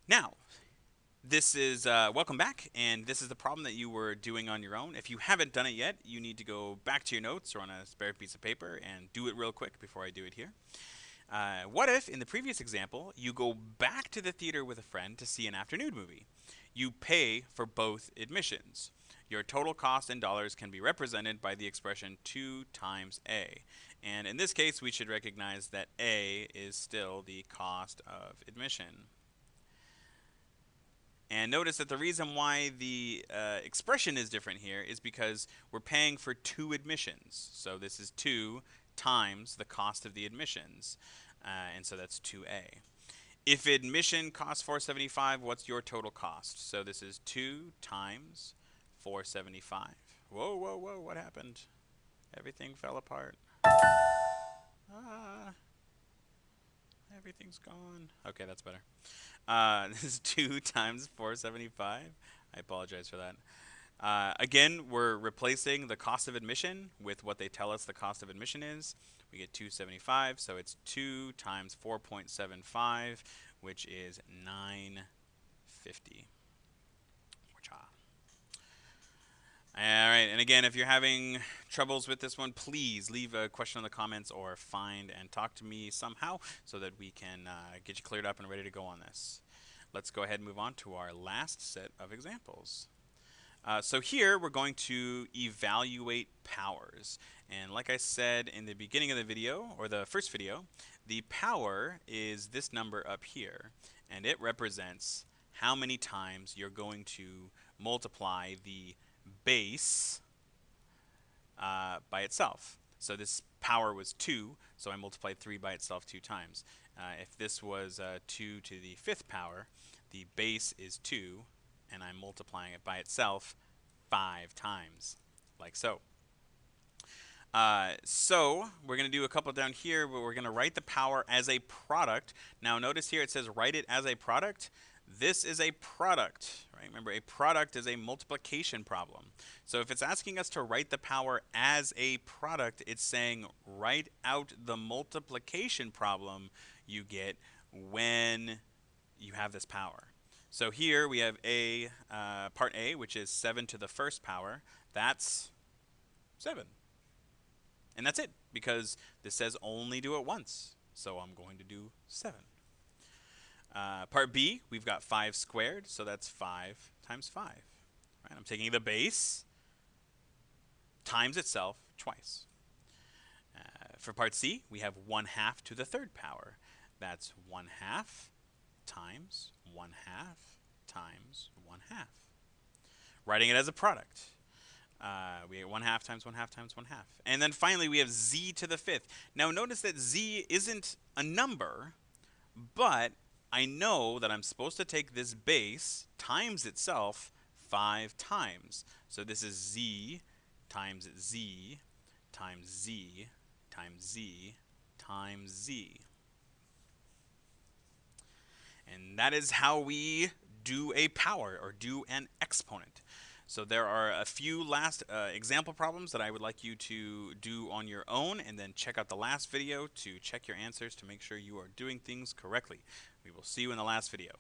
Now, this is welcome back, and this is the problem that you were doing on your own. If you haven't done it yet, you need to go back to your notes or on a spare piece of paper and do it real quick before I do it here. What if, in the previous example, you go back to the theater with a friend to see an afternoon movie? You pay for both admissions. Your total cost in dollars can be represented by the expression 2 times A. And in this case, we should recognize that A is still the cost of admission. And notice that the reason why the expression is different here is because we're paying for two admissions. So this is 2 times the cost of the admissions. And so that's 2A. If admission costs 475, what's your total cost? So this is 2 times 475. Whoa, whoa, whoa, what happened? Everything fell apart. Ah, everything's gone. Okay, that's better. This is 2 times 475. I apologize for that. Again, we're replacing the cost of admission with what they tell us the cost of admission is. We get 275, so it's 2 times 4.75, which is 950. All right, and again, if you're having troubles with this one, please leave a question in the comments or find and talk to me somehow so that we can get you cleared up and ready to go on this. Let's go ahead and move on to our last set of examples. So here we're going to evaluate powers. And like I said in the beginning of the video, or the first video, the power is this number up here. And it represents how many times you're going to multiply the base by itself. So this power was 2, so I multiplied 3 by itself 2 times. If this was 2 to the 5th power, the base is 2, and I'm multiplying it by itself 5 times, like so. So we're going to do a couple down here, but we're going to write the power as a product. Now notice here it says write it as a product. This is a product, right? Remember, a product is a multiplication problem. So if it's asking us to write the power as a product, it's saying write out the multiplication problem you get when you have this power. So here we have part A, which is 7 to the 1st power. That's 7. And that's it, because this says only do it once. So I'm going to do 7. Part B, we've got 5 squared, so that's 5 times 5. Right, I'm taking the base times itself twice. For part C, we have 1/2 to the 3rd power. That's 1/2 times 1/2 times 1/2. Writing it as a product. We get 1/2 times 1/2 times 1/2. And then finally, we have z to the 5th. Now notice that z isn't a number, but I know that I'm supposed to take this base times itself 5 times. So this is z times z times z times z times z. And that is how we do a power, or do an exponent. So there are a few last example problems that I would like you to do on your own, and then check out the last video to check your answers to make sure you are doing things correctly. We will see you in the last video.